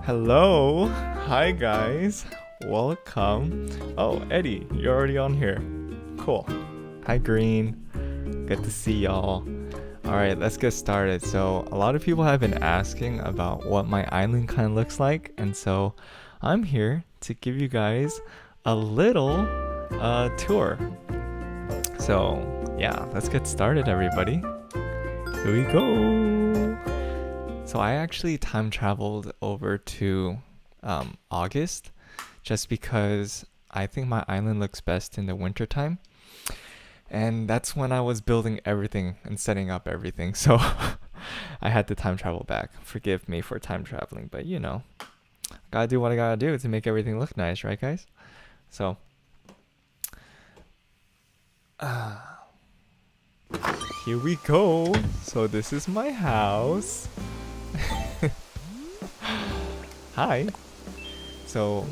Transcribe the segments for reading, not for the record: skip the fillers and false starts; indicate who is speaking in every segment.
Speaker 1: Hello. Hi guys. Welcome. Oh, Eddie, you're already on here. Cool. Hi Green. Good to see y'all. Alright, let's get started. So, a lot of people have been asking about what my island kind of looks like, and so I'm here to give you guys a little tour. So, yeah, let's get started, everybody. Here we go. So I actually time traveled over to August just because I think my island looks best in the winter time. And that's when I was building everything and setting up everything. So I had to time travel back. Forgive me for time traveling, but you know, gotta do what I gotta do to make everything look nice, right guys? So here we go. So this is my house. Hi. So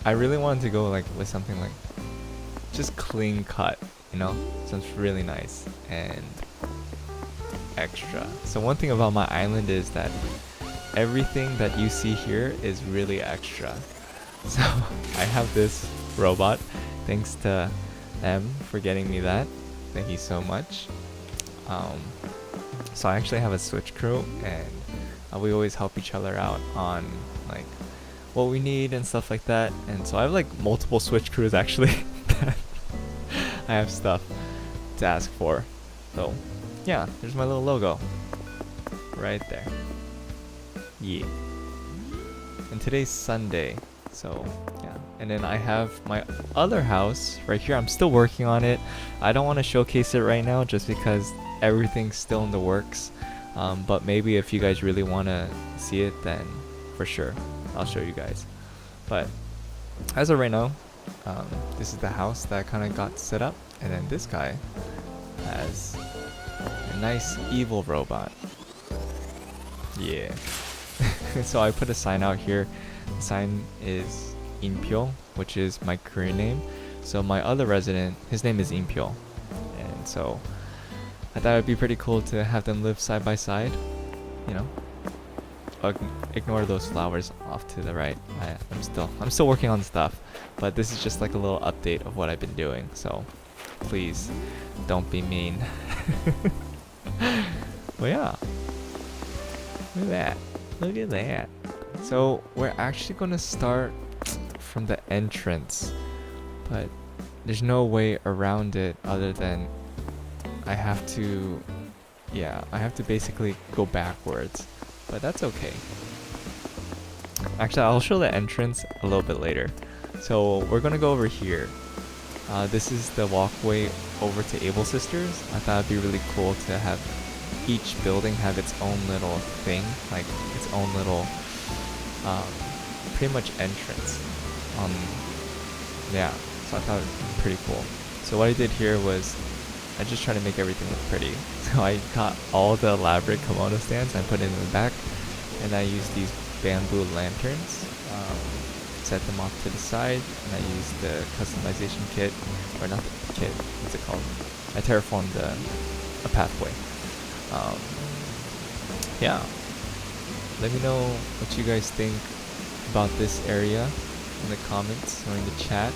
Speaker 1: I really wanted to go like with something like just clean cut, you know? So it's really nice and extra. So one thing about my island is that everything that you see here is really extra. So I have this robot, thanks to them for getting me that. Thank you so much. So I actually have a switch crew, and we always help each other out on like what we need and stuff like that. And so I have like multiple switch crews actually that I have stuff to ask for. So yeah, there's my little logo right there. Yeah. And today's Sunday, so yeah. And then I have my other house right here. I'm still working on it. I don't want to showcase it right now just because everything's still in the works. But maybe if you guys really want to see it, then for sure I'll show you guys. But as of right now, this is the house that kind of got set up. And then this guy has a nice evil robot. Yeah. So I put a sign out here. The sign is Impyo, which is my Korean name. So my other resident, his name is Impyo. And so I thought it'd be pretty cool to have them live side by side, you know. Ignore those flowers off to the right. I'm still working on stuff, but this is just like a little update of what I've been doing. So please don't be mean. But yeah, look at that. Look at that. So we're actually gonna start from the entrance, but there's no way around it other than I have to basically go backwards, but that's okay. Actually, I'll show the entrance a little bit later. So we're gonna go over here. This is the walkway over to Able Sisters. I thought it'd be really cool to have each building have its own little thing, like its own little pretty much entrance. Yeah, so I thought it would be pretty cool. So what I did here was I just try to make everything look pretty. So I got all the elaborate kimono stands and put it in the back, and I used these bamboo lanterns, set them off to the side, and I used the customization kit, or not the kit, what's it called? I terraformed a pathway. Yeah, let me know what you guys think about this area in the comments or in the chat.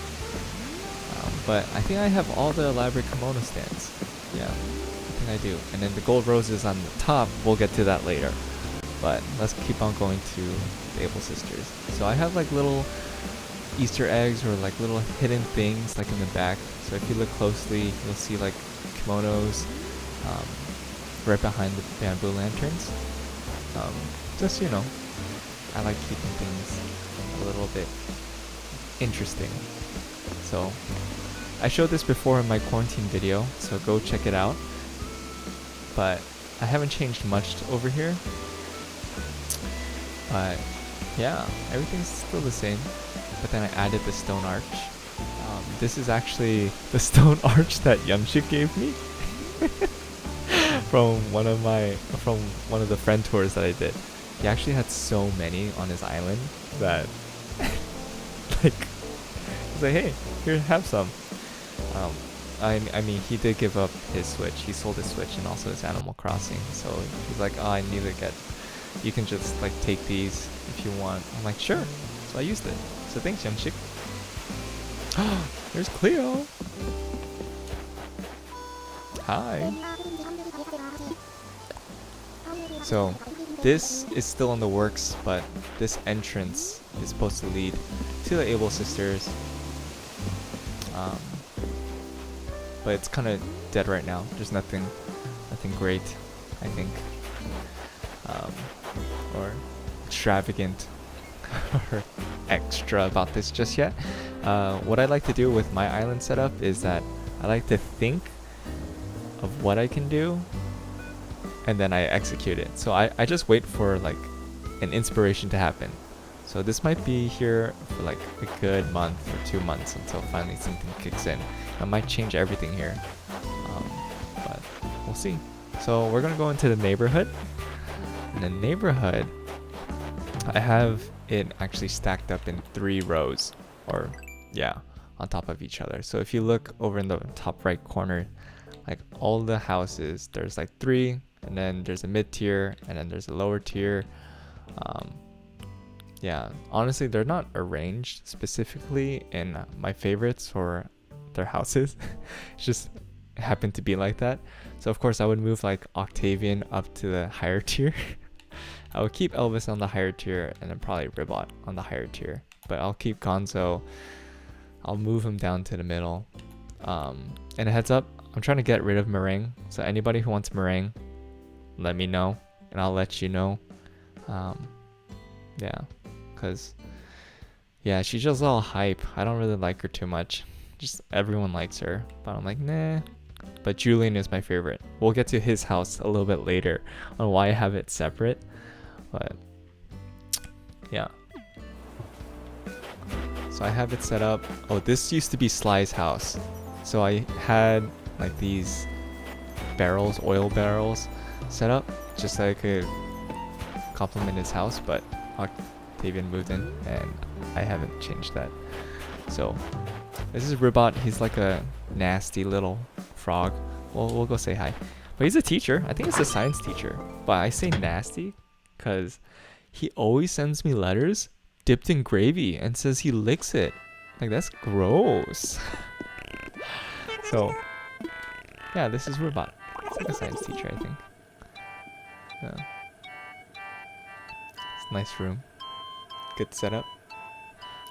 Speaker 1: But I think I have all the elaborate kimono stands. Yeah, I think I do. And then the gold roses on the top, we'll get to that later. But let's keep on going to the Able Sisters. So I have like little Easter eggs or like little hidden things like in the back. So if you look closely, you'll see like kimonos right behind the bamboo lanterns. Just, you know, I like keeping things a little bit interesting. So I showed this before in my quarantine video, so go check it out. But I haven't changed much over here. But yeah, everything's still the same. But then I added the stone arch. This is actually the stone arch that Yamshik gave me from one of the friend tours that I did. He actually had so many on his island that like he's like, hey, here, have some. I mean, he did give up his Switch. He sold his Switch and also his Animal Crossing. So he's like, oh, I need to get you can just like take these if you want. I'm like, sure. So I used it. So thanks, Young Chick. There's Cleo. Hi. So this is still in the works, but this entrance is supposed to lead to the Able Sisters. But it's kind of dead right now. There's nothing great, I think, or extravagant or extra about this just yet. What I like to do with my island setup is that I like to think of what I can do and then I execute it. So I just wait for like an inspiration to happen. So this might be here for like a good month or 2 months until finally something kicks in. I might change everything here, but we'll see. So we're gonna go into the neighborhood. In the neighborhood, I have it actually stacked up in 3 rows, or yeah, on top of each other. So if you look over in the top right corner, like all the houses, there's like 3, and then there's a mid tier, and then there's a lower tier. Yeah, honestly, they're not arranged specifically in my favorites for their houses. It's just happened to be like that. So of course I would move like Octavian up to the higher tier. I would keep Elvis on the higher tier, and then probably Ribot on the higher tier. But I'll keep Gonzo. I'll move him down to the middle. And a heads up, I'm trying to get rid of Meringue. So anybody who wants Meringue, let me know, and I'll let you know. Yeah, because yeah, she's just all hype. I don't really like her too much. Just everyone likes her, but I'm like, nah. But Julian is my favorite. We'll get to his house a little bit later on why I have it separate. But yeah. So I have it set up. Oh, this used to be Sly's house. So I had like these barrels, oil barrels set up just so I could complement his house, but Octavian moved in and I haven't changed that. So this is Ribot. He's like a nasty little frog. Well, we'll go say hi. But he's a teacher. I think he's a science teacher. But I say nasty because he always sends me letters dipped in gravy and says he licks it. Like, that's gross. So yeah, this is Ribot. It's like a science teacher, I think. Yeah. It's a nice room. Good setup.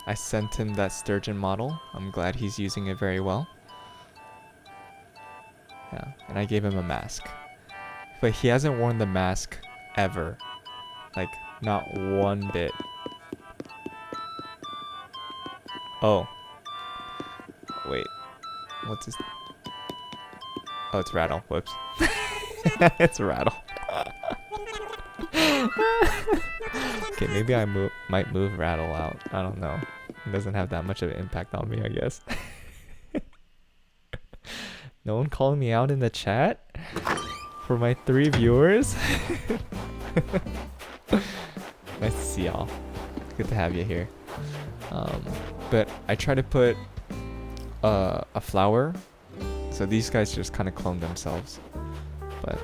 Speaker 1: I sent him that sturgeon model. I'm glad he's using it very well. Yeah, and I gave him a mask. But he hasn't worn the mask ever. Like, not one bit. Oh. Wait. What's his... Oh, it's Rattle. Whoops. It's Rattle. Okay, maybe I might move Rattle out. I don't know. It doesn't have that much of an impact on me, I guess. No one calling me out in the chat? For my 3 viewers? Nice to see y'all. Good to have you here. But I try to put a flower. So these guys just kind of clone themselves. But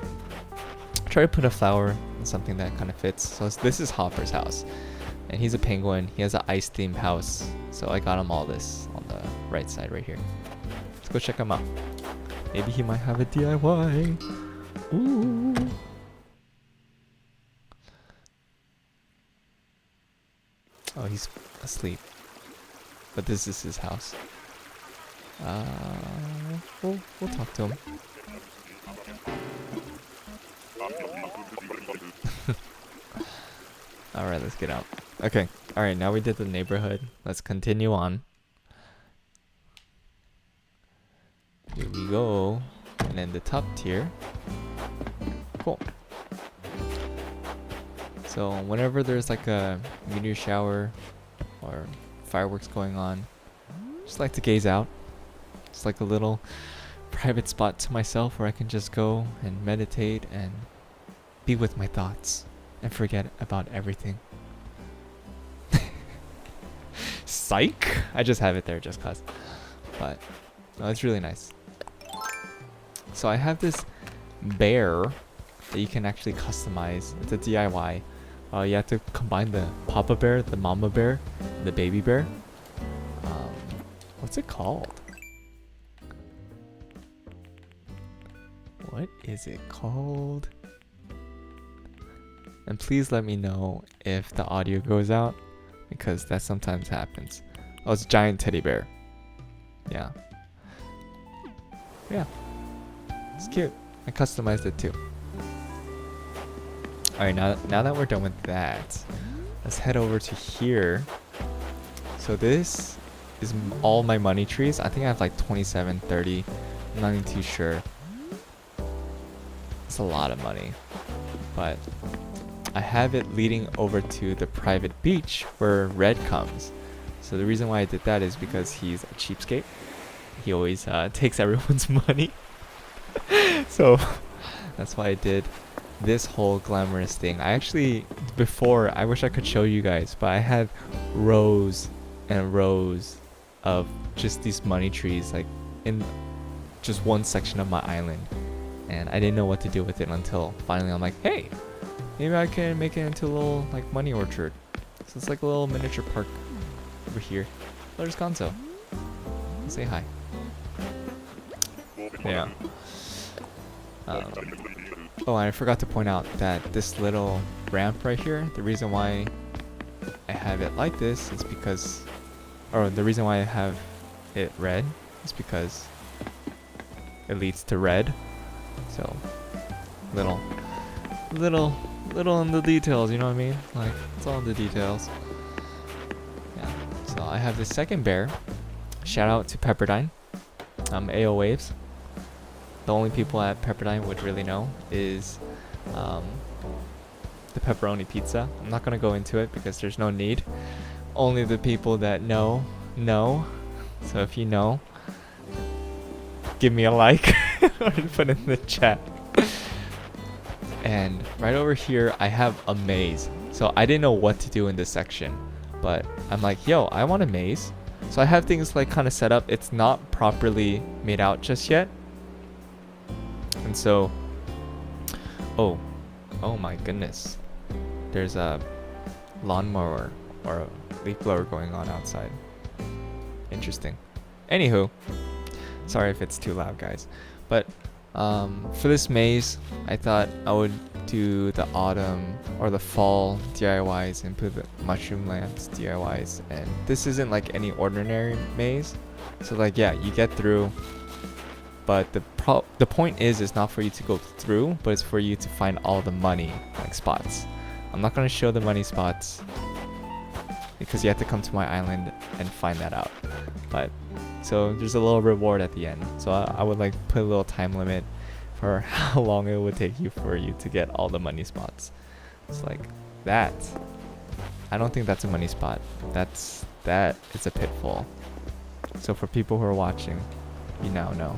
Speaker 1: try to put a flower in something that kind of fits. So this is Hopper's house. And he's a penguin. He has an ice themed house. So I got him all this on the right side right here. Let's go check him out. Maybe he might have a DIY. Ooh. Oh, he's asleep. But this is his house. We'll talk to him. Alright, let's get out. Okay, alright, now we did the neighborhood. Let's continue on. Here we go. And then the top tier. Cool. So whenever there's like a meteor shower or fireworks going on, just like to gaze out. It's like a little private spot to myself where I can just go and meditate and be with my thoughts and forget about everything. Psych! I just have it there just cause. But no, it's really nice. So I have this bear that you can actually customize. It's a DIY. You have to combine the Papa Bear, the Mama Bear, and the Baby Bear. What's it called? What is it called? And please let me know if the audio goes out, because that sometimes happens. Oh, it's Giant Teddy Bear. Yeah. Yeah. It's cute. I customized it too. Alright, now that we're done with that, let's head over to here. So this is all my money trees. I think I have like 27, 30. I'm not even too sure. It's a lot of money. But I have it leading over to the private beach where Red comes. So the reason why I did that is because he's a cheapskate. He always takes everyone's money. So that's why I did this whole glamorous thing. I actually, before, I wish I could show you guys, but I had rows and rows of just these money trees, like in just one section of my island. And I didn't know what to do with it until finally I'm like, hey, maybe I can make it into a little like money orchard. So it's like a little miniature park over here. Oh, there's Gonzo. Say hi. Yeah. Oh, and I forgot to point out that this little ramp right here, the reason why I have it like this is because, or the reason why I have it red is because it leads to red. So, little in the details, you know what I mean? Like, it's all in the details. Yeah. So I have the second bear. Shout out to Pepperdine. AO Waves. The only people at Pepperdine would really know is the pepperoni pizza. I'm not gonna go into it because there's no need. Only the people that know. So if you know, give me a like or put it in the chat. And right over here, I have a maze. So I didn't know what to do in this section, but I'm like, yo, I want a maze. So I have things like kind of set up. It's not properly made out just yet. And so, oh my goodness. There's a lawnmower or a leaf blower going on outside. Interesting. Anywho, sorry if it's too loud, guys. But for this maze, I thought I would do the autumn or the fall DIYs and put the mushroom lamps DIYs. And this isn't like any ordinary maze. So like, yeah, you get through. But the point is, it's not for you to go through, but it's for you to find all the money like spots. I'm not going to show the money spots because you have to come to my island and find that out. But so there's a little reward at the end. So I would like put a little time limit for how long it would take you for you to get all the money spots. It's like that. I don't think that's a money spot. That is a pitfall. So for people who are watching, you now know.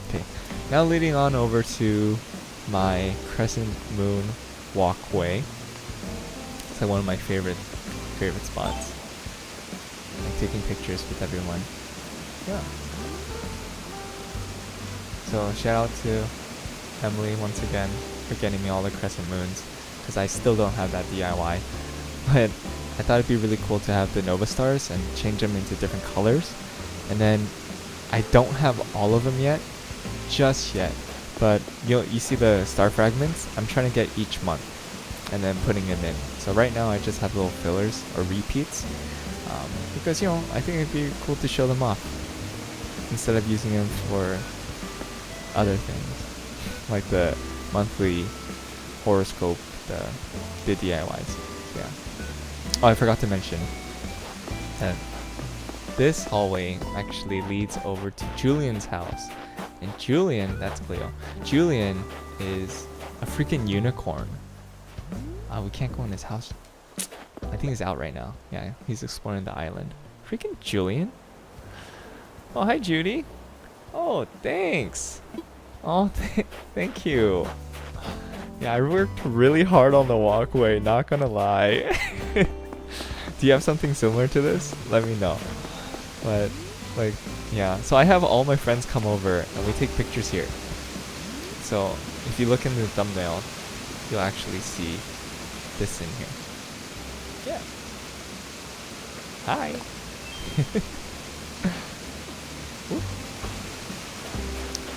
Speaker 1: Okay, now leading on over to my crescent moon walkway. It's like one of my favorite spots. Like taking pictures with everyone. Yeah. So shout out to Emily once again for getting me all the crescent moons, because I still don't have that DIY. But I thought it'd be really cool to have the Nova Stars and change them into different colors. And then I don't have all of them yet, just yet. But you see the star fragments? I'm trying to get each month and then putting them in. So right now I just have little fillers or repeats. Because, you know, I think it'd be cool to show them off instead of using them for other things, like the monthly horoscope, the DIYs. Yeah. Oh, I forgot to mention that this hallway actually leads over to Julian's house. And Julian, that's Cleo. Julian is a freaking unicorn. We can't go in his house. I think he's out right now. Yeah, he's exploring the island. Freaking Julian. Oh, hi, Judy. Oh, thanks. Oh, thank you. Yeah, I worked really hard on the walkway, not gonna lie. Do you have something similar to this? Let me know. But, like, yeah. So I have all my friends come over and we take pictures here. So if you look in the thumbnail, you'll actually see this in here. Yeah. Hi.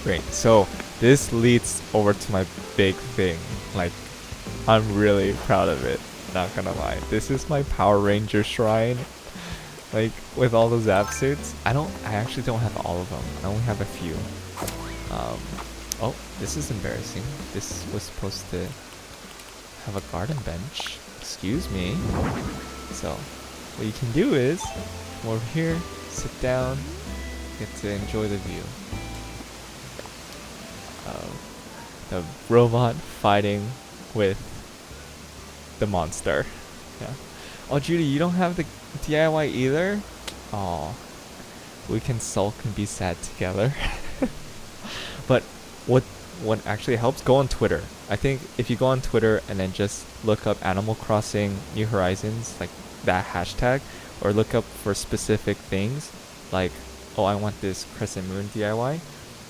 Speaker 1: Great. So this leads over to my big thing. Like, I'm really proud of it. Not gonna lie. This is my Power Ranger shrine. Like, with all those zap suits. I actually don't have all of them. I only have a few. Oh, this is embarrassing. This was supposed to have a garden bench. Excuse me. So, what you can do is come over here, sit down, get to enjoy the view of the robot fighting with the monster. Yeah. Oh, Judy, you don't have the DIY either? Oh, we can sulk and be sad together. But what actually helps, go on Twitter. I think if you go on Twitter and then just look up Animal Crossing New Horizons, like that hashtag, or look up for specific things, like, oh, I want this Crescent Moon DIY,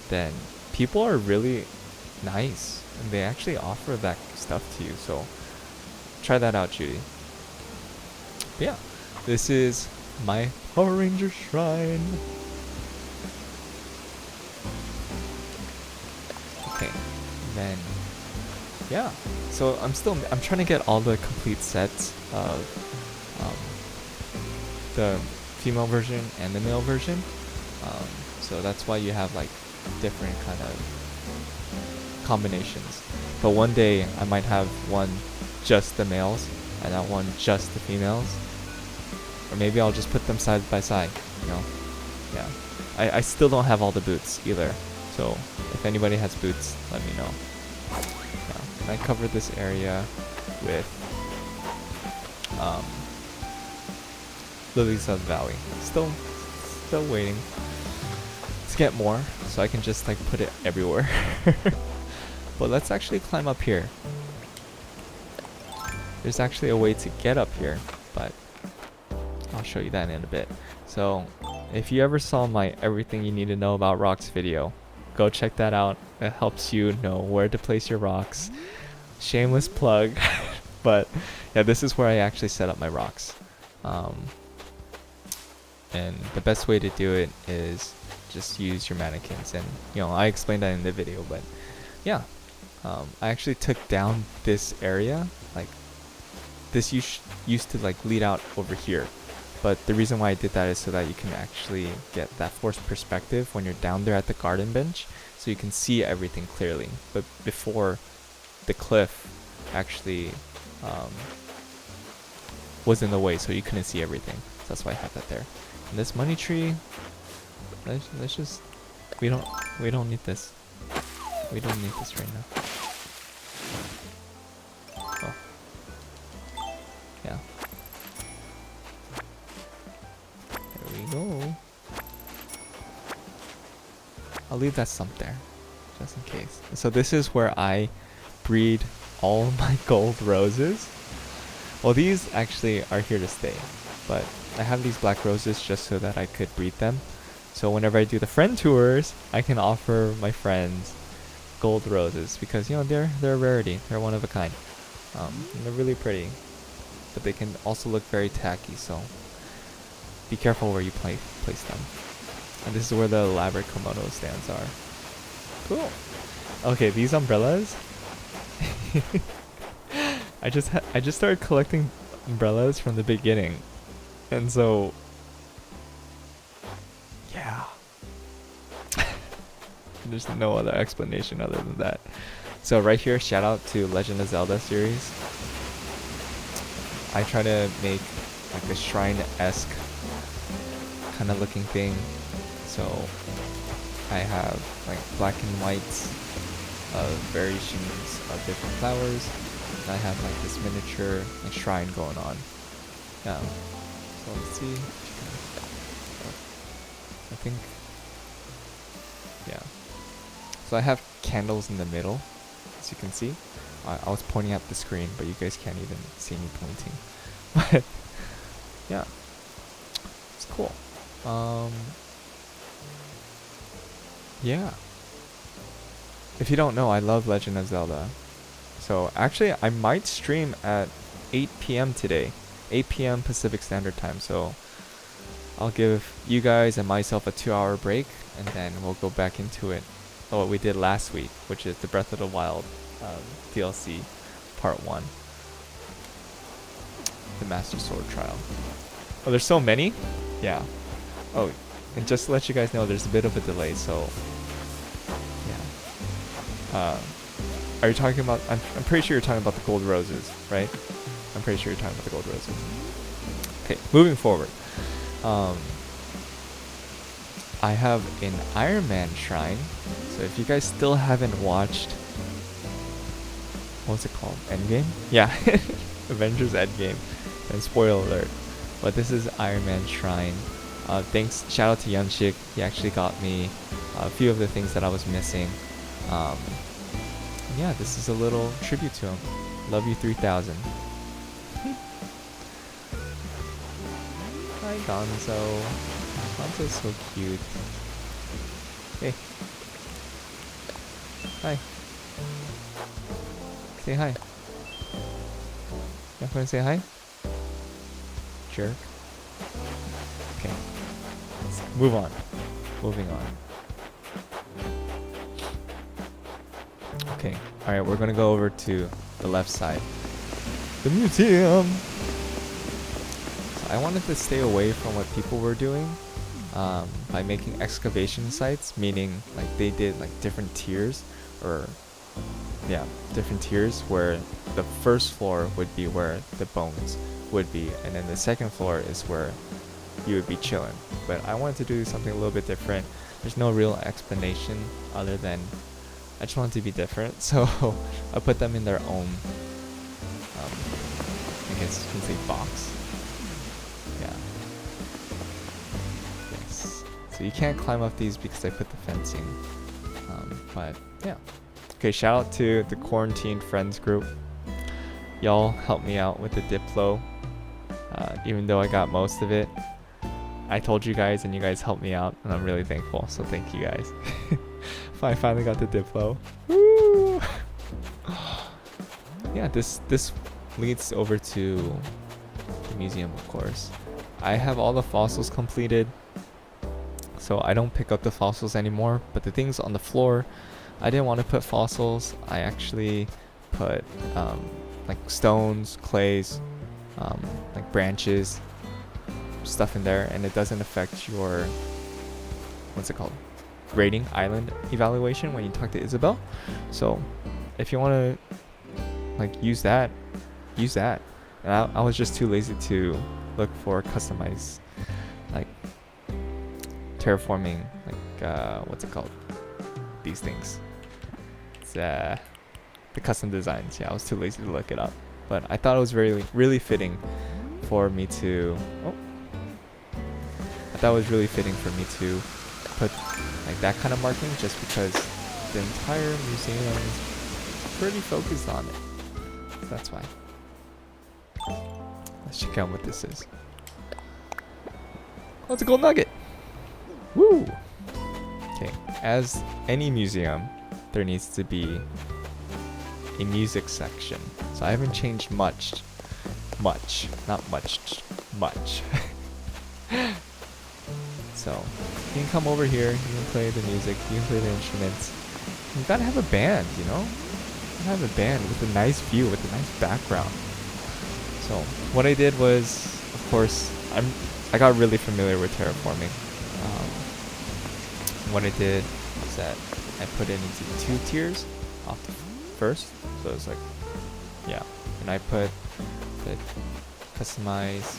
Speaker 1: then people are really nice and they actually offer that stuff to you. So try that out, Judy. But yeah, this is my Power Ranger shrine. Okay, and then yeah, so I'm trying to get all the complete sets of the female version and the male version. So that's why you have like different kind of combinations. But one day I might have one just the males and that one just the females. Or maybe I'll just put them side by side, you know? Yeah. I still don't have all the boots either. So if anybody has boots, let me know. Yeah. And I covered this area with Lilies of the Valley. Still waiting to get more so I can just like put it everywhere. But let's actually climb up here. There's actually a way to get up here, but I'll show you that in a bit. So if you ever saw my Everything You Need to Know About Rocks video, go check that out. It helps you know where to place your rocks. Shameless plug. But yeah, this is where I actually set up my rocks. And the best way to do it is just use your mannequins. And you know, I explained that in the video, but yeah. I actually took down this area. Like, this used to like lead out over here. But the reason why I did that is so that you can actually get that forced perspective when you're down there at the garden bench, so you can see everything clearly. But before, the cliff actually was in the way, so you couldn't see everything. So that's why I have that there. And this money tree, let's just, we don't need this. We don't need this right now. Oh. Yeah. There we go. I'll leave that stump there, just in case. So this is where I breed all my gold roses. Well, these actually are here to stay, but I have these black roses just so that I could breed them. So whenever I do the friend tours, I can offer my friends gold roses because, you know, they're a rarity. They're one of a kind. And they're really pretty, but they can also look very tacky. So be careful where you place them. And this is where the elaborate Komodo stands are. Cool. Okay, these umbrellas. I just started collecting umbrellas from the beginning, and so yeah. There's no other explanation other than that. So right here, shout out to Legend of Zelda series. I try to make like a shrine-esque kind of looking thing. So I have like black and whites of variations of different flowers. And I have like this miniature like shrine going on. Yeah. So let's see. I think, yeah. So I have candles in the middle, as you can see. I was pointing at the screen, but you guys can't even see me pointing. But yeah, it's cool. Yeah. If you don't know, I love Legend of Zelda. So actually, I might stream at 8 p.m. today. 8 p.m. Pacific Standard Time. So I'll give you guys and myself a 2-hour break, and then we'll go back into it. What we did last week, which is the Breath of the Wild DLC Part 1. The Master Sword Trial. Oh, there's so many? Yeah. Oh, and just to let you guys know, there's a bit of a delay, so yeah. Are you talking about... I'm pretty sure you're talking about the gold roses, right? I'm pretty sure you're talking about the gold roses. Okay, moving forward. I have an Iron Man shrine. So if you guys still haven't watched... What's it called? Endgame? Yeah. Avengers Endgame. And spoiler alert. But this is Iron Man shrine. Thanks, shout out to Yunshik. He actually got me a few of the things that I was missing. Yeah, this is a little tribute to him. Love you 3000. Hi Gonzo. Gonzo's so cute. Hey. Hi. Say hi. You want to say hi? Jerk. Okay. Let's move on. Moving on. Okay. Alright, we're gonna go over to the left side. The museum! So I wanted to stay away from what people were doing by making excavation sites, meaning like they did like different tiers, or yeah, different tiers where the first floor would be where the bones would be, and then the second floor is where you would be chilling. But I wanted to do something a little bit different. There's no real explanation other than I just wanted to be different, so I put them in their own I guess you can say box. Yeah. Yes. So you can't climb up these because I put the fencing. But yeah. Okay, shout out to the Quarantine Friends group. Y'all helped me out with the Diplo. Even though I got most of it, I told you guys and you guys helped me out, and I'm really thankful, so thank you guys. I finally got the Diplo. Woo! Yeah, this leads over to the museum, of course. I have all the fossils completed, so I don't pick up the fossils anymore, but the things on the floor, I didn't want to put fossils. I actually put like stones, clays, like branches, stuff in there, and it doesn't affect your, what's it called, rating island evaluation when you talk to Isabel. So if you want to like use that. And I was just too lazy to look for customized like terraforming, like what's it called, these things. It's the custom designs. Yeah, I was too lazy to look it up, but I thought it was really fitting for me to put like that kind of marking, just because the entire museum is pretty focused on it. So that's why. Let's check out what this is. Oh, it's a gold nugget. Woo! Okay, as any museum, there needs to be a music section. So I haven't changed much. So you can come over here, you can play the music, you can play the instruments. You gotta have a band, you know? You gotta have a band with a nice view, with a nice background. So what I did was, of course, I got really familiar with terraforming. What I did was that I put it into 2 tiers off the first. So it's like, yeah. And I put the customized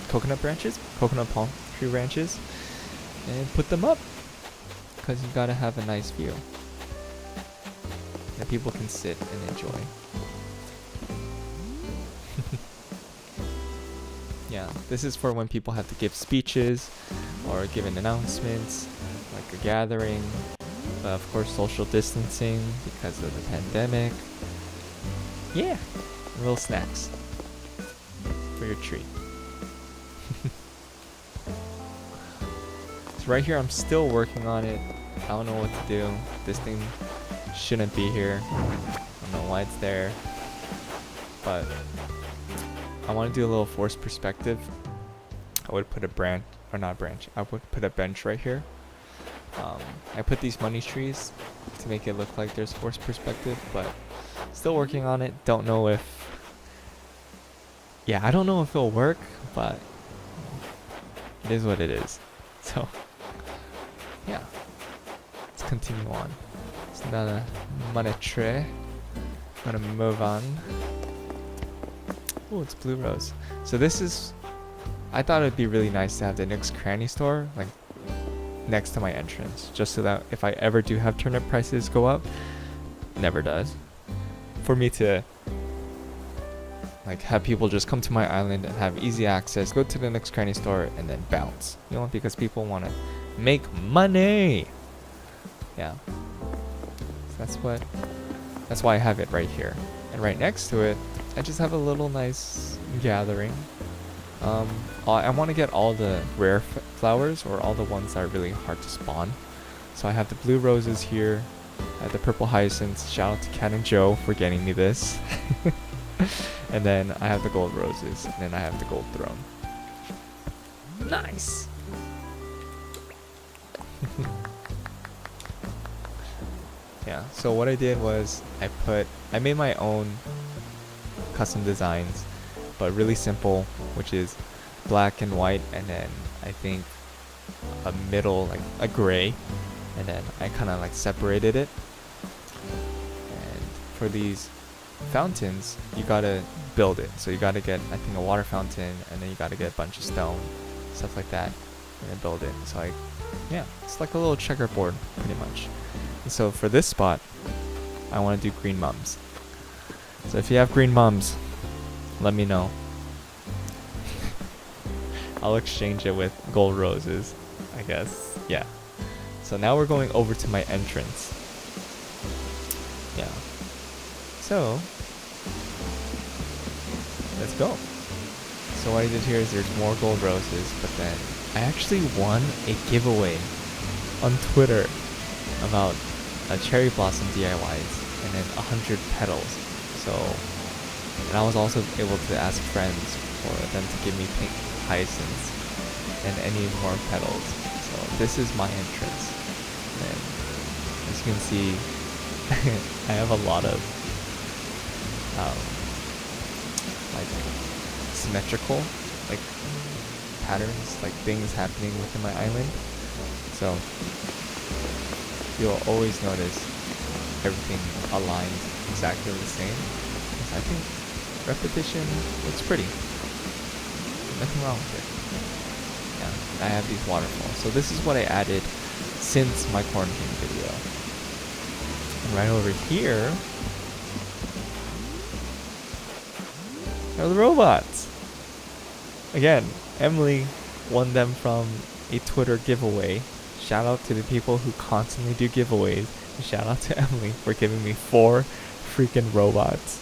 Speaker 1: coconut palm tree branches, and put them up, because you gotta have a nice view that people can sit and enjoy. Yeah, this is for when people have to give speeches or give an announcements, like a gathering. But of course, social distancing because of the pandemic. Yeah, little snacks for your treat. So right here, I'm still working on it. I don't know what to do. This thing shouldn't be here. I don't know why it's there. but I want to do a little forced perspective. I would put a branch, or not a branch, I would put a bench right here. I put these money trees to make it look like there's forced perspective, but still working on it. Don't know if, yeah, I don't know if it'll work, but it is what it is. So, yeah, let's continue on. It's another money tree. I'm gonna move on. Oh, it's blue rose. So this is, I thought it'd be really nice to have the Nook's Cranny store like next to my entrance, just so that if I ever do have turnip prices go up, never does, for me to like have people just come to my island and have easy access, go to the Nook's Cranny store and then bounce, you know, because people want to make money. Yeah, so that's why I have it right here. And right next to it, I just have a little nice gathering. I want to get all the rare flowers, or all the ones that are really hard to spawn. So I have the blue roses here. I have the purple hyacinths. Shout out to Cat and Joe for getting me this. And then I have the gold roses. And then I have the gold throne. Nice! Yeah, so what I did was I made my own custom designs, but really simple, which is black and white, and then I think a middle, like a gray, and then I kind of like separated it. And for these fountains, you gotta build it. So you gotta get, I think, a water fountain, and then you gotta get a bunch of stone, stuff like that, and then build it. So yeah, it's like a little checkerboard, pretty much. And so for this spot, I want to do green mums. So if you have green mums, let me know. I'll exchange it with gold roses, I guess. Yeah. So now we're going over to my entrance. Yeah. So let's go. So what I did here is there's more gold roses, but then I actually won a giveaway on Twitter about a cherry blossom DIYs and then 100 petals. So, and I was also able to ask friends for them to give me pink hyacinths and any more petals. So this is my entrance, and as you can see, I have a lot of like symmetrical like patterns, like things happening within my island. So you'll always notice everything aligns exactly the same. I think repetition looks pretty. Nothing wrong with it. Yeah, I have these waterfalls. So this is what I added since my quarantine video. And right over here are the robots. Again, Emily won them from a Twitter giveaway. Shout out to the people who constantly do giveaways. And shout out to Emily for giving me 4 freaking robots.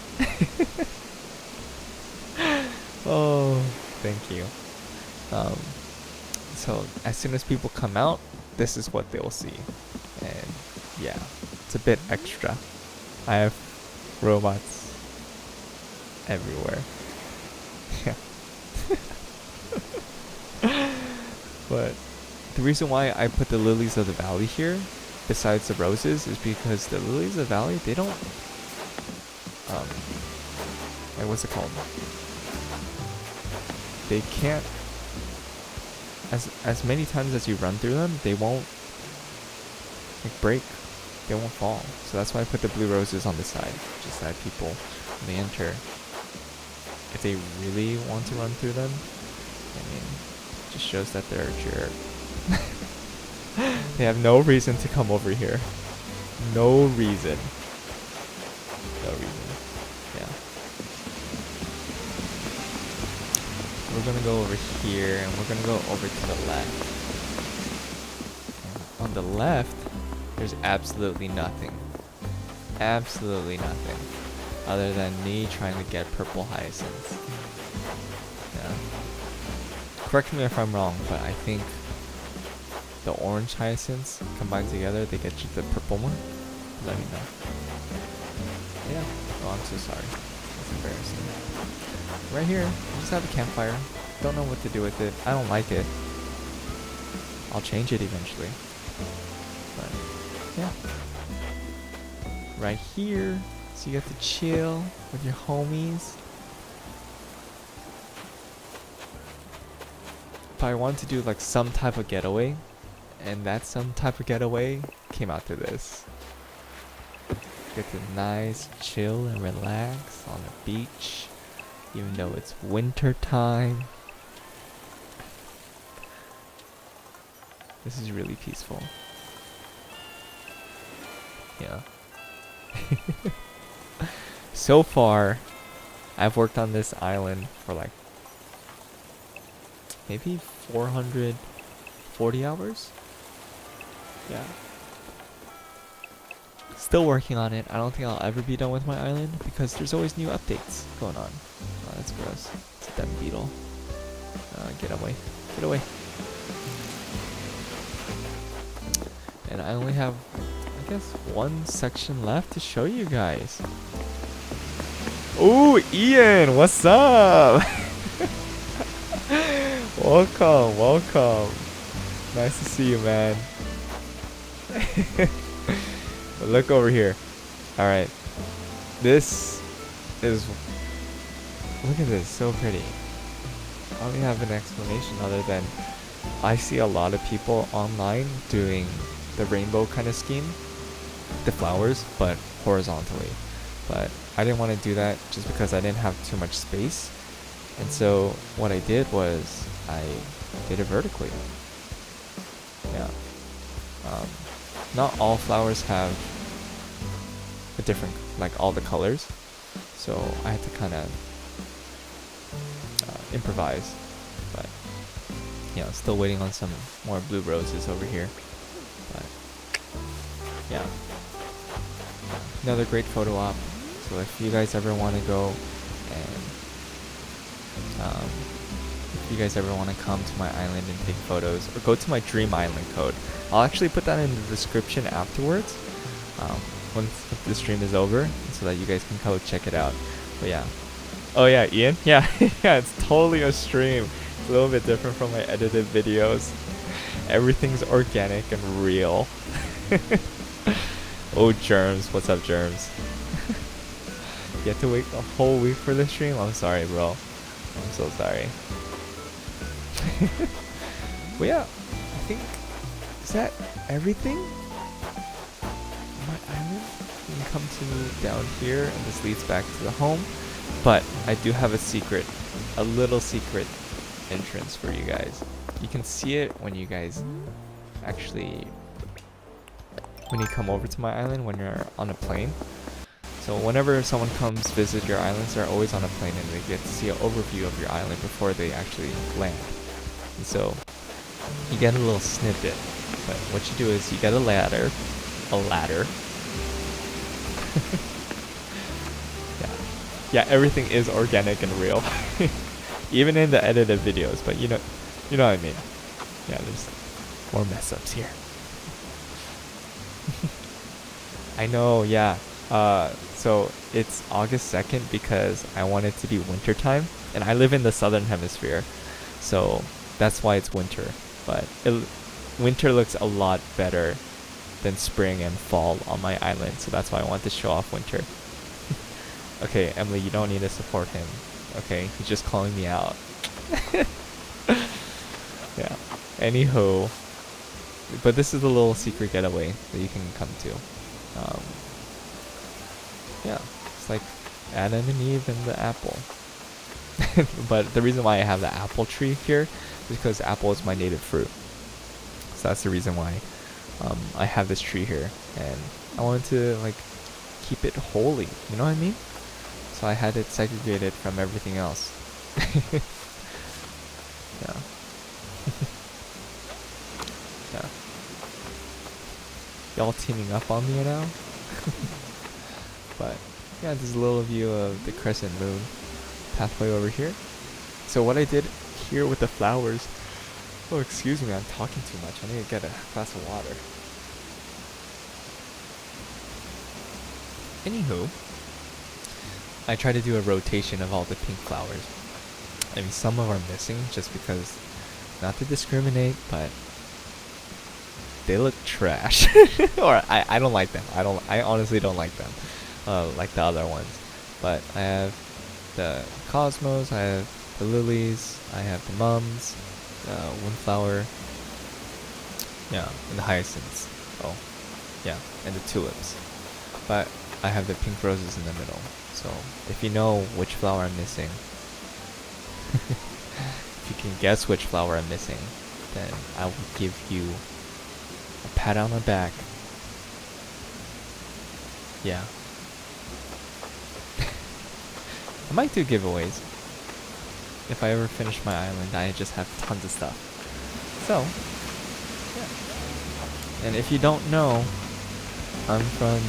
Speaker 1: Oh, thank you. So as soon as people come out, this is what they'll see. And yeah, it's a bit extra. I have robots everywhere. Yeah. But the reason why I put the lilies of the valley here, besides the roses, is because the lilies of the valley, they don't, like, what's it called? They can't, as many times as you run through them, they won't, like, break. They won't fall. So that's why I put the blue roses on the side, just that people, when they enter, if they really want to run through them, I mean, it just shows that they're a jerk. They have no reason to come over here. No reason. No reason. Yeah. We're gonna go over here, and we're gonna go over to the left. And on the left, there's absolutely nothing. Absolutely nothing. Other than me trying to get purple hyacinths. Yeah. Correct me if I'm wrong, but I think the orange hyacinths combined together, they get you the purple one. Let me know. Yeah. Oh, I'm so sorry. That's embarrassing. Right here, I just have a campfire. Don't know what to do with it. I don't like it. I'll change it eventually. But yeah. Right here, so you get to chill with your homies. If I want to do like some type of getaway, and that some type of getaway came out to this. Get to nice chill and relax on the beach, even though it's winter time. This is really peaceful. Yeah. So far, I've worked on this island for like maybe 440 hours. Yeah. Still working on it. I don't think I'll ever be done with my island because there's always new updates going on. Oh, that's gross. It's a dead beetle. Get away. Get away. And I only have, I guess, one section left to show you guys. Ooh, Ian, what's up? Welcome, welcome. Nice to see you, man. But look over here. Alright. This is... Look at this, so pretty. I don't even have an explanation other than I see a lot of people online doing the rainbow kind of scheme. The flowers, but horizontally. But I didn't want to do that just because I didn't have too much space. And so what I did was I did it vertically. Yeah. Not all flowers have a different, like all the colors. So I had to kind of improvise. But yeah, still waiting on some more blue roses over here. But yeah. Another great photo op. So if you guys ever want to go and if you guys ever want to come to my island and take photos, or go to my dream island code, I'll actually put that in the description afterwards once the stream is over, so that you guys can go check it out. But yeah. Oh yeah, Ian? Yeah, yeah, it's totally a stream. It's a little bit different from my edited videos. Everything's organic and real. Oh, Germs. What's up, Germs? You have to wait a whole week for the stream? I'm sorry, bro. I'm so sorry. But yeah, I think, is that everything? My island? You can come to me down here, and this leads back to the home. But I do have a secret, a little secret entrance for you guys. You can see it when you guys actually, when you come over to my island when you're on a plane. So whenever someone comes visit your islands, they're always on a plane and they get to see an overview of your island before they actually land. And so you get a little snippet. But what you do is you get a ladder. Yeah, everything is organic and real. Even in the edited videos, but you know what I mean. Yeah, there's more mess ups here. I know, yeah. So it's August 2nd because I want it to be winter time, and I live in the southern hemisphere, so that's why it's winter. But winter looks a lot better than spring and fall on my island, so that's why I want to show off winter. Okay, Emily, you don't need to support him. Okay, he's just calling me out. Yeah. Anywho, but this is a little secret getaway that you can come to. Yeah, it's like Adam and Eve and the apple. But the reason why I have the apple tree here is because apple is my native fruit. So that's the reason why I have this tree here, and I wanted to like keep it holy. You know what I mean? So I had it segregated from everything else. Yeah. Yeah. Y'all teaming up on me now? But yeah, this is a little view of the crescent moon pathway over here. So what I did here with the flowers, oh excuse me, I'm talking too much, I need to get a glass of water. Anywho, I try to do a rotation of all the pink flowers. I mean, some of are missing just because, not to discriminate, but they look trash. Or I don't like them. I honestly don't like them, like the other ones. But I have the cosmos, I have the lilies, I have the mums, the windflower, yeah, and the hyacinths. Oh, yeah, and the tulips. But I have the pink roses in the middle. So if you know which flower I'm missing, if you can guess which flower I'm missing, then I will give you a pat on the back. Yeah. I might do giveaways. If I ever finish my island, I just have tons of stuff. So, yeah. And if you don't know, I'm from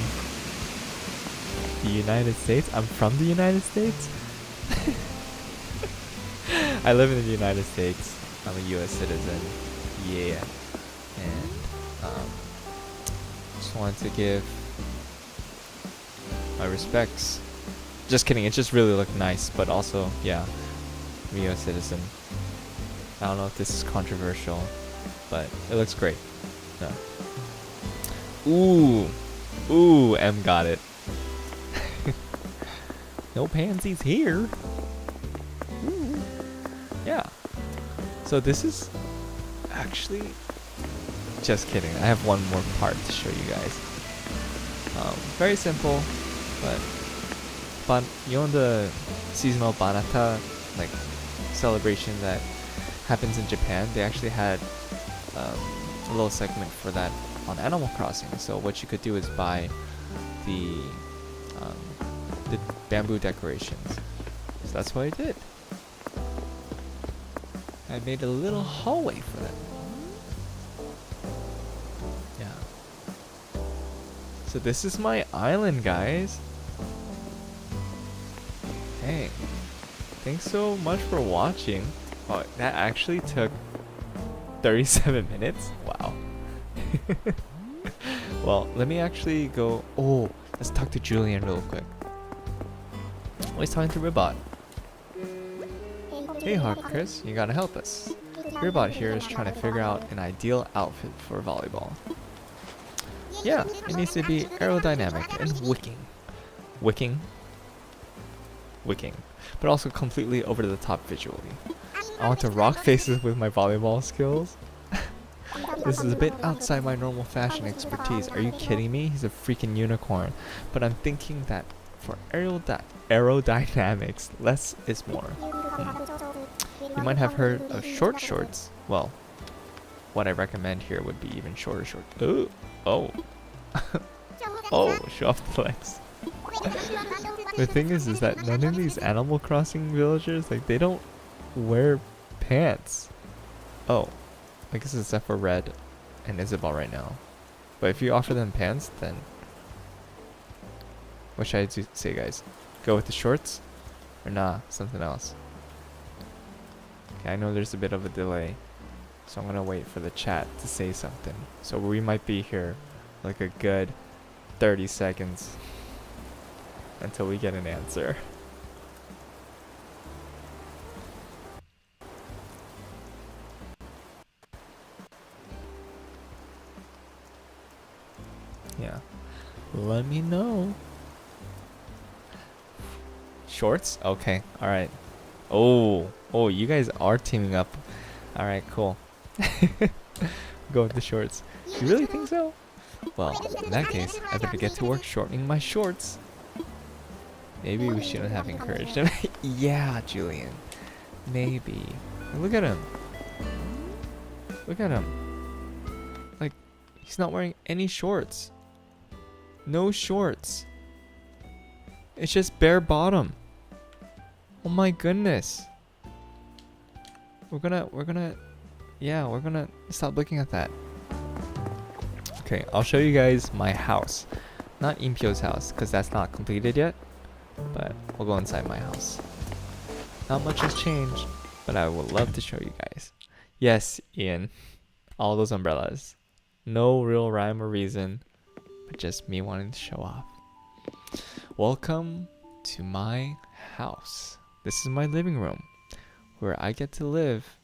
Speaker 1: the United States. I'm from the United States. I live in the United States. I'm a US citizen. Yeah. And just wanted to give my respects. Just kidding, it just really looked nice, but also, yeah, I'm a US citizen. I don't know if this is controversial, but it looks great. Yeah. Ooh, M got it. No pansies here. Ooh. Yeah. So this is actually, just kidding. I have one more part to show you guys. Very simple, but you know the seasonal banata like celebration that happens in Japan? They actually had a little segment for that on Animal Crossing. So what you could do is buy the bamboo decorations. So that's what I did. I made a little hallway for them. Yeah. So this is my island, guys. Hey, thanks so much for watching. Oh, that actually took 37 minutes? Wow. Well, let me actually go. Oh, let's talk to Julian real quick. Oh, he's talking to Ribot. Hey Hogerchris, you gotta help us. Ribot here is trying to figure out an ideal outfit for volleyball. Yeah, it needs to be aerodynamic and wicking, but also completely over the top visually. I want to rock faces with my volleyball skills. This is a bit outside my normal fashion expertise. Are you kidding me? He's a freaking unicorn. But I'm thinking that for aerodynamics, less is more. You might have heard of short shorts. Well, what I recommend here would be even shorter shorts. Ooh, oh. Oh, show off the legs. The thing is that none of these Animal Crossing villagers, like, they don't wear pants. Oh, I guess except for Red and Isabel right now. But if you offer them pants, then what should I say, guys? Go with the shorts? Or nah, something else? Okay, I know there's a bit of a delay, so I'm gonna wait for the chat to say something. So we might be here like a good 30 seconds until we get an answer. Yeah, let me know. Shorts? Okay, alright. Oh, you guys are teaming up. Alright, cool. Go with the shorts. You really think so? Well, in that case, I better get to work shortening my shorts. Maybe we shouldn't have encouraged him. Yeah, Julian. Maybe. Look at him. Look at him. Like, he's not wearing any shorts. No shorts. It's just bare bottom. Oh my goodness. We're gonna stop looking at that. Okay, I'll show you guys my house. Not Impio's house, because that's not completed yet. But we'll go inside my house. Not much has changed, but I would love to show you guys. Yes, Ian. All those umbrellas. No real rhyme or reason, but just me wanting to show off. Welcome to my house. This is my living room, where I get to live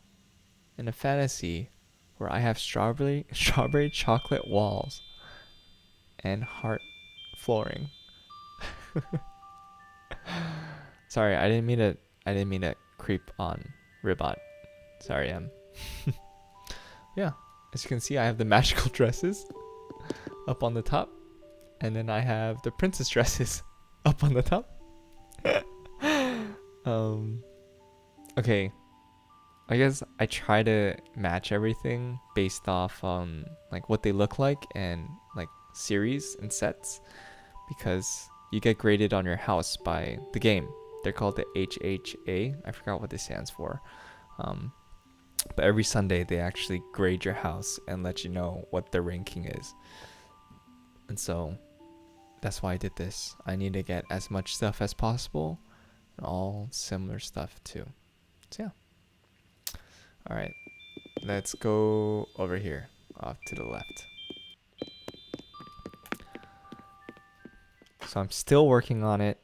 Speaker 1: in a fantasy where I have strawberry chocolate walls and heart flooring. Sorry, I didn't mean to creep on Ribot. Sorry, yeah, as you can see, I have the magical dresses up on the top, and then I have the princess dresses up on the top. Okay, I guess I try to match everything based off like what they look like and like series and sets, because you get graded on your house by the game. They're called the HHA. I forgot what this stands for. But every Sunday they actually grade your house and let you know what the ranking is. And so that's why I did this. I need to get as much stuff as possible, and all similar stuff too. So yeah. Alright, let's go over here, off to the left. So I'm still working on it.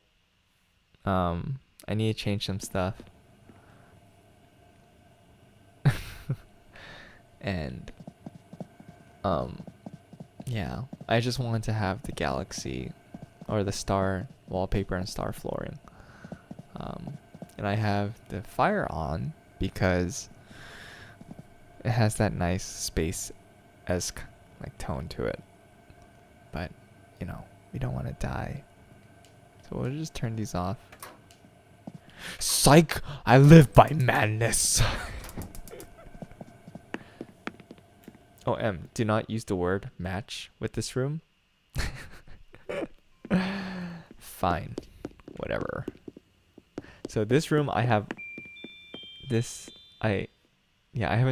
Speaker 1: I need to change some stuff. And yeah, I just wanted to have the galaxy or the star wallpaper and star flooring. And I have the fire on because it has that nice space-esque like tone to it. But you know, we don't want to die, so we'll just turn these off. Psych! I live by madness. Oh, do not use the word match with this room. Fine, whatever. So this room, I haven't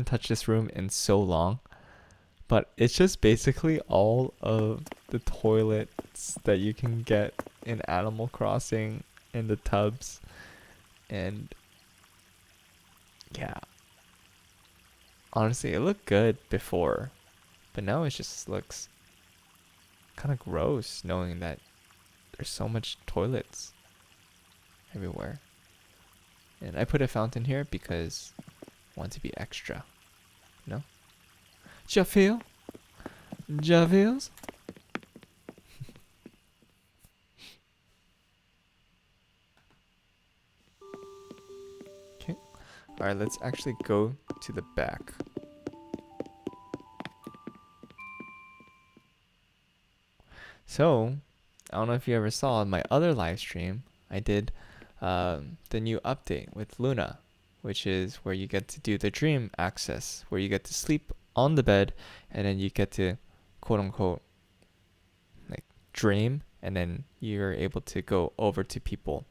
Speaker 1: touched this room in so long, but it's just basically all of the toilets that you can get in Animal Crossing, and the tubs, and yeah. Honestly, it looked good before, but now it just looks kind of gross knowing that there's so much toilets everywhere. And I put a fountain here because I want to be extra, you know? Ja feel? Ja feels? Okay. Alright, let's actually go to the back. So, I don't know if you ever saw in my other live stream, I did the new update with Luna, which is where you get to do the dream access, where you get to sleep on the bed and then you get to quote unquote like dream, and then you're able to go over to people,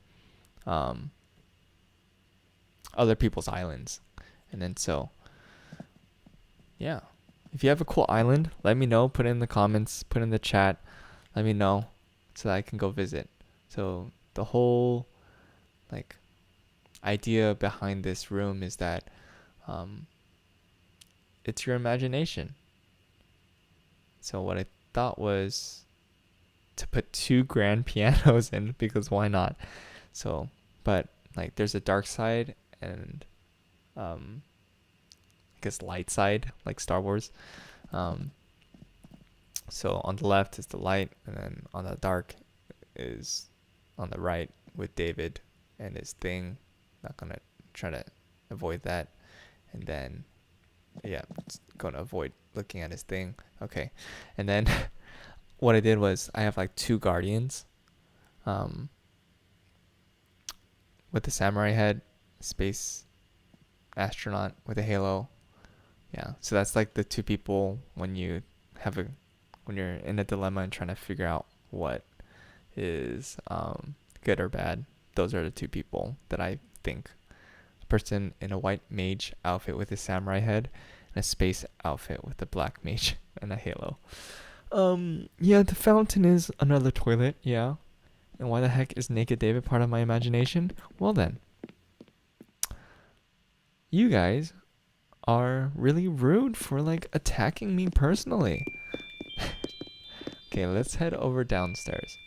Speaker 1: other people's islands. And then so yeah, if you have a cool island, let me know, put it in the comments, put it in the chat, let me know so that I can go visit. So the whole like idea behind this room is that it's your imagination. So what I thought was to put 2 grand pianos in, because why not? So, but like there's a dark side and I guess light side, like Star Wars. So on the left is the light, and then on the dark is on the right with David and his thing. Not gonna try to avoid that. And then yeah, it's gonna avoid looking at his thing. Okay. And then what I did was I have like 2 guardians with the samurai head, space astronaut with a halo. Yeah, so that's like the 2 people when you're in a dilemma and trying to figure out what is good or bad. Those are the 2 people that I think. A person in a white mage outfit with a samurai head, and a space outfit with a black mage and a halo. Yeah, the fountain is another toilet, yeah. And why the heck is Naked David part of my imagination? Well then, you guys are really rude for like attacking me personally. Okay, let's head over downstairs.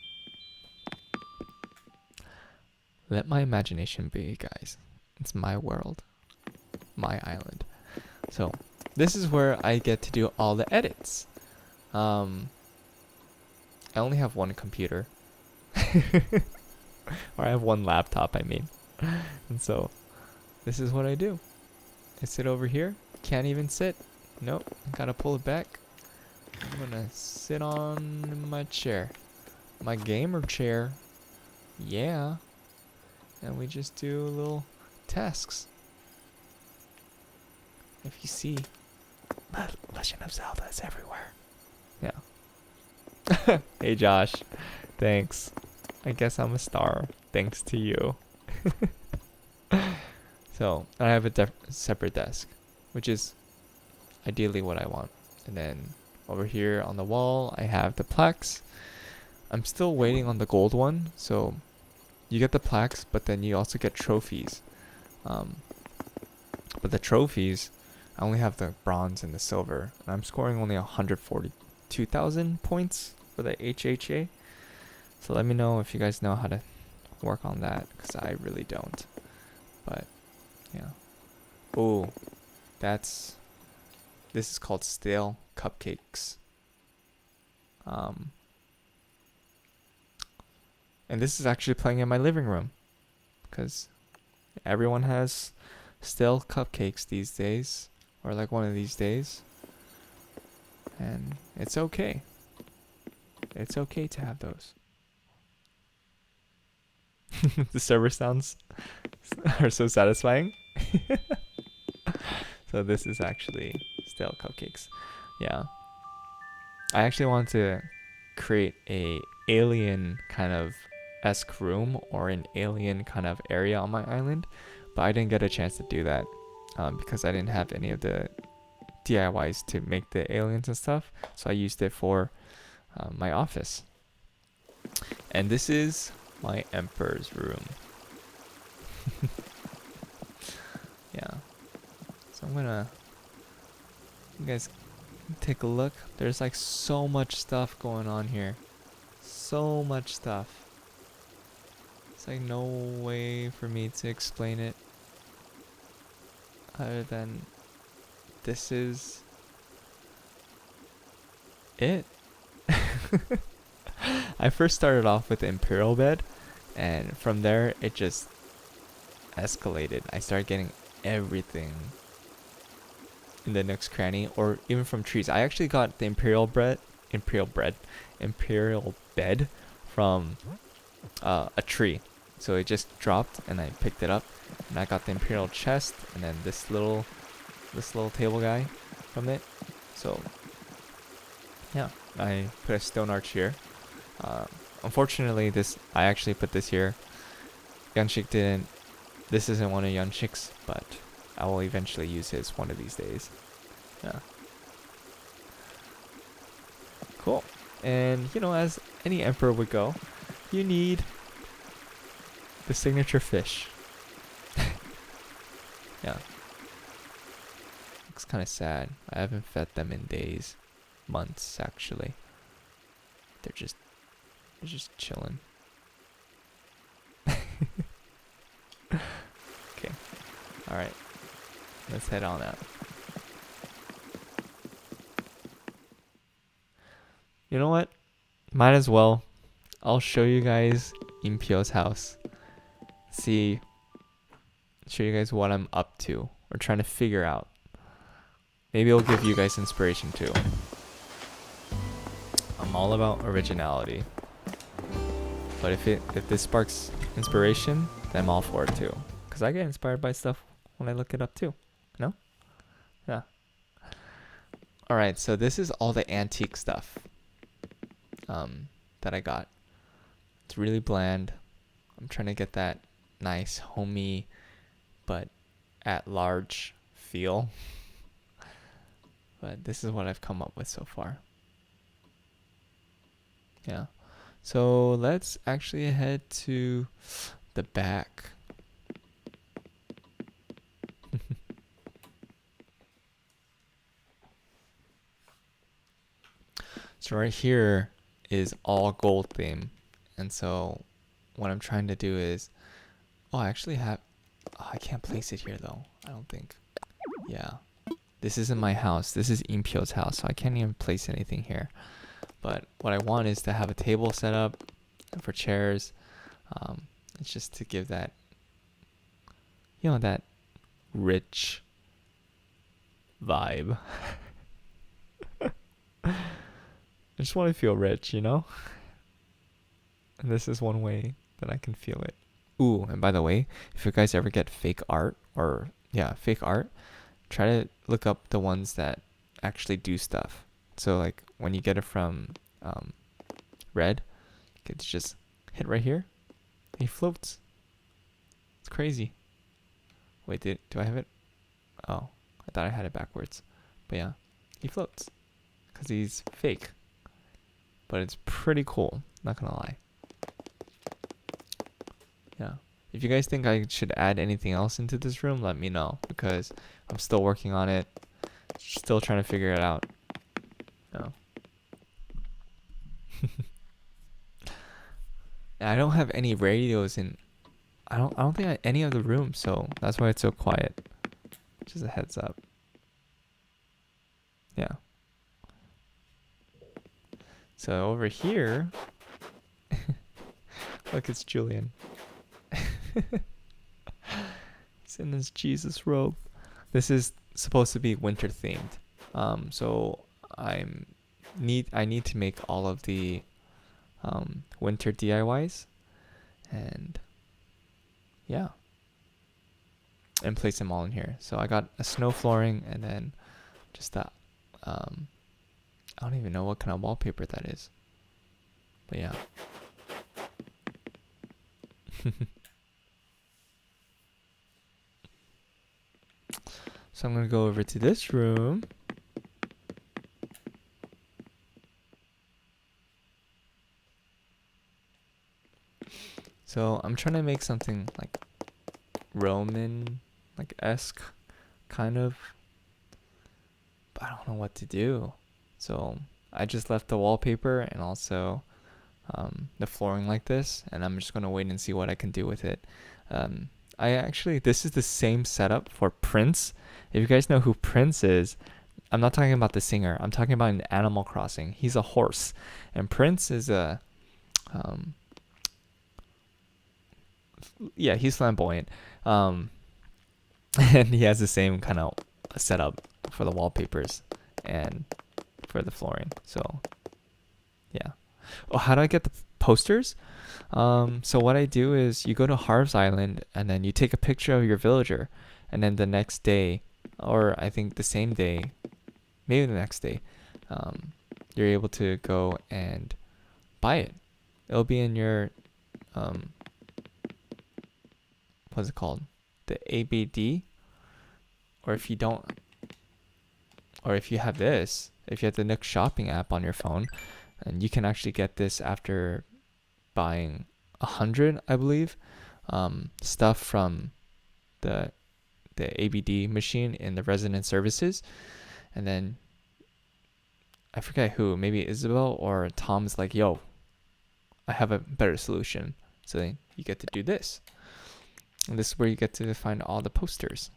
Speaker 1: Let my imagination be, guys. It's my world, my island. So this is where I get to do all the edits. I only have one computer. Or I have one laptop, I mean. And so this is what I do. I sit over here. Can't even sit. Nope. Gotta pull it back. I'm gonna sit on my chair. My gamer chair. Yeah. And we just do little tasks. If you see, Legend of Zelda is everywhere. Yeah. Hey Josh. Thanks. I guess I'm a star. Thanks to you. So, I have a separate desk, which is ideally what I want. And then over here on the wall, I have the plaques. I'm still waiting on the gold one. So, you get the plaques, but then you also get trophies. But the trophies, I only have the bronze and the silver. And I'm scoring only 142,000 points for the HHA. So let me know if you guys know how to work on that, because I really don't. But yeah. Oh, this is called stale cupcakes. And this is actually playing in my living room, because everyone has stale cupcakes these days, or like one of these days. And it's okay. It's okay to have those. The server sounds are so satisfying. So this is actually stale cupcakes. Yeah. I actually want to create a alien kind of esque room, or an alien kind of area on my island, but I didn't get a chance to do that because I didn't have any of the DIYs to make the aliens and stuff. So I used it for my office. And this is my emperor's room. Yeah. So I'm gonna, you guys take a look. There's like so much stuff going on here. So much stuff. It's like no way for me to explain it other than this is it. I first started off with the Imperial bed, and from there it just escalated. I started getting everything in the nook's cranny, or even from trees. I actually got the Imperial bed from a tree. So it just dropped and I picked it up, and I got the Imperial chest, and then this little table guy from it. So yeah, I put a stone arch here. Unfortunately, I actually put this here. Yanshik didn't. This isn't one of Yanshik's, but I will eventually use his one of these days. Yeah. Cool. And you know, as any emperor would go, you need the signature fish. Yeah. Looks kind of sad. I haven't fed them in days, months actually. They're just chilling. Okay. All right. Let's head on out. You know what? Might as well. I'll show you guys Impio's house. Show you guys what I'm up to, or trying to figure out. Maybe it'll give you guys inspiration too. I'm all about originality. But if this sparks inspiration, then I'm all for it too. Because I get inspired by stuff when I look it up too. You know? Yeah. Alright, so this is all the antique stuff that I got. It's really bland. I'm trying to get that nice, homey, but at large feel. But this is what I've come up with so far. Yeah. So let's actually head to the back. So right here is all gold theme. And so what I'm trying to do is Oh, I actually have. Oh, I can't place it here though. I don't think. Yeah. This isn't my house. This is Impyo's house, so I can't even place anything here. But what I want is to have a table set up for chairs. It's just to give that, you know, that rich vibe. I just want to feel rich, you know? And this is one way that I can feel it. Ooh, and by the way, if you guys ever get fake art, or yeah, fake art, try to look up the ones that actually do stuff. So like when you get it from Red, you just hit right here. He floats. It's crazy. Wait, do I have it? Oh, I thought I had it backwards. But yeah, he floats because he's fake. But it's pretty cool, not gonna lie. Yeah. If you guys think I should add anything else into this room, let me know, because I'm still working on it. Still trying to figure it out. No. I don't have any radios in. I don't think any of the rooms, so that's why it's so quiet. Just a heads up. Yeah. So over here, look, it's Julian. He's in his Jesus robe. This is supposed to be winter themed. So I need to make all of the winter DIYs, and yeah, and place them all in here. So I got a snow flooring, and then just that. I don't even know what kind of wallpaper that is, but yeah. So I'm gonna go over to this room. So I'm trying to make something like Roman, like esque, kind of. But I don't know what to do. So I just left the wallpaper and also the flooring like this, and I'm just gonna wait and see what I can do with it. This is the same setup for Prince. If you guys know who Prince is, I'm not talking about the singer. I'm talking about in Animal Crossing. He's a horse, and Prince is a yeah, he's flamboyant. And he has the same kind of setup for the wallpapers and for the flooring. So yeah. Oh, how do I get the posters? So what I do is you go to Harv's Island, and then you take a picture of your villager, and then the next day, or I think the same day, maybe the next day, you're able to go and buy it. It'll be in your what's it called? The ABD. Or if you don't, or if you have this, if you have the Nook shopping app on your phone, and you can actually get this after buying 100, I believe, stuff from the ABD machine in the resident services. And then I forget who, maybe Isabel or Tom's like, yo, I have a better solution. So then you get to do this. And this is where you get to find all the posters.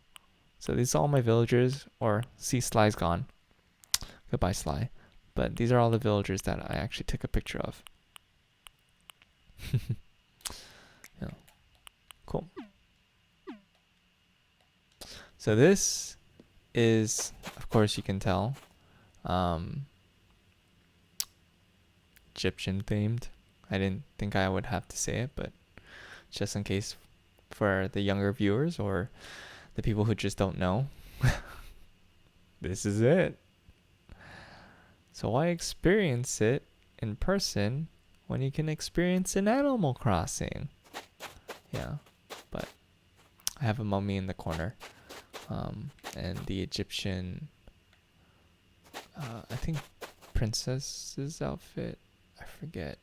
Speaker 1: So these are all my villagers, or see, Sly's gone. Goodbye, Sly. But these are all the villagers that I actually took a picture of. Yeah. Cool. So this is, of course you can tell, Egyptian themed. I didn't think I would have to say it, but just in case for the younger viewers or the people who just don't know, this is it. So why experience it in person when you can experience in Animal Crossing? Yeah, but I have a mummy in the corner, and the Egyptian, I think princess's outfit, I forget.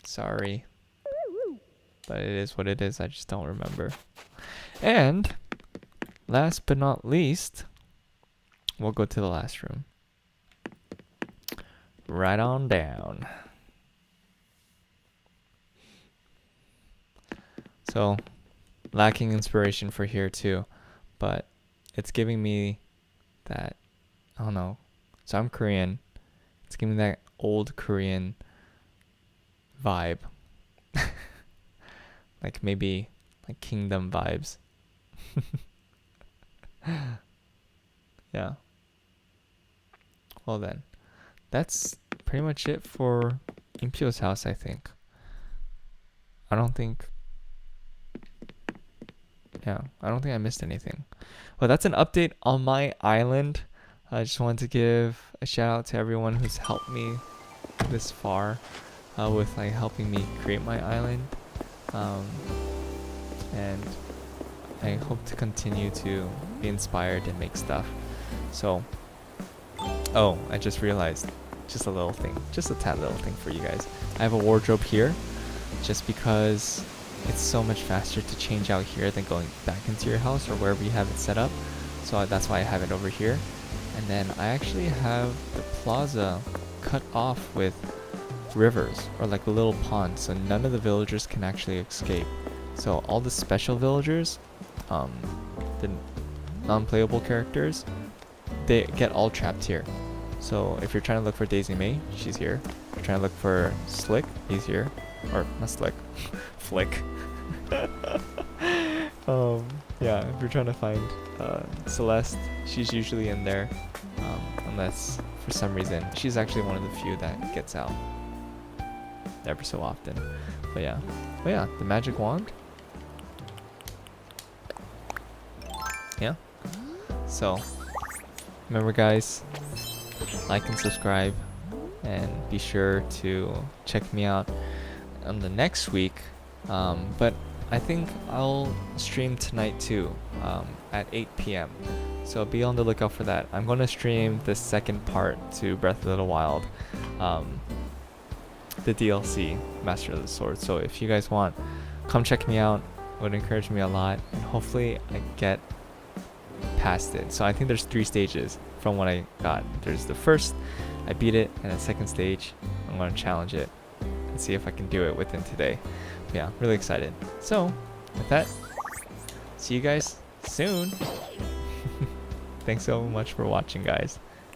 Speaker 1: Sorry, but it is what it is. I just don't remember. And last but not least, we'll go to the last room. Right on down. So lacking inspiration for here too, but it's giving me that, I don't know. So I'm Korean. It's giving me that old Korean vibe. Like maybe like kingdom vibes. Yeah. Well then, that's pretty much it for Impio's house, I think. I don't think I missed anything. Well, that's an update on my island. I just wanted to give a shout out to everyone who's helped me this far with like helping me create my island. And I hope to continue to be inspired and make stuff. So, oh, I just realized, just a little thing, just a tad little thing for you guys. I have a wardrobe here, just because it's so much faster to change out here than going back into your house or wherever you have it set up. So that's why I have it over here. And then I actually have the plaza cut off with rivers or like a little pond, so none of the villagers can actually escape. So all the special villagers, the non-playable characters, they get all trapped here. So if you're trying to look for Daisy May, she's here. If you're trying to look for Slick, he's here. Or not Slick, Flick. Yeah, if you're trying to find Celeste, she's usually in there, unless for some reason she's actually one of the few that gets out ever so often. But yeah, the magic wand. Yeah. So remember, guys, like and subscribe, and be sure to check me out on the next week. But I think I'll stream tonight too, at 8 p.m. So be on the lookout for that. I'm going to stream the second part to Breath of the Wild, the DLC, Master of the Sword. So if you guys want, come check me out. It would encourage me a lot, and hopefully I get past it. So I think there's 3 stages from what I got. There's the first, I beat it, and the second stage, I'm going to challenge it and see if I can do it within today. But yeah, really excited. So with that, see you guys soon. Thanks so much for watching, guys.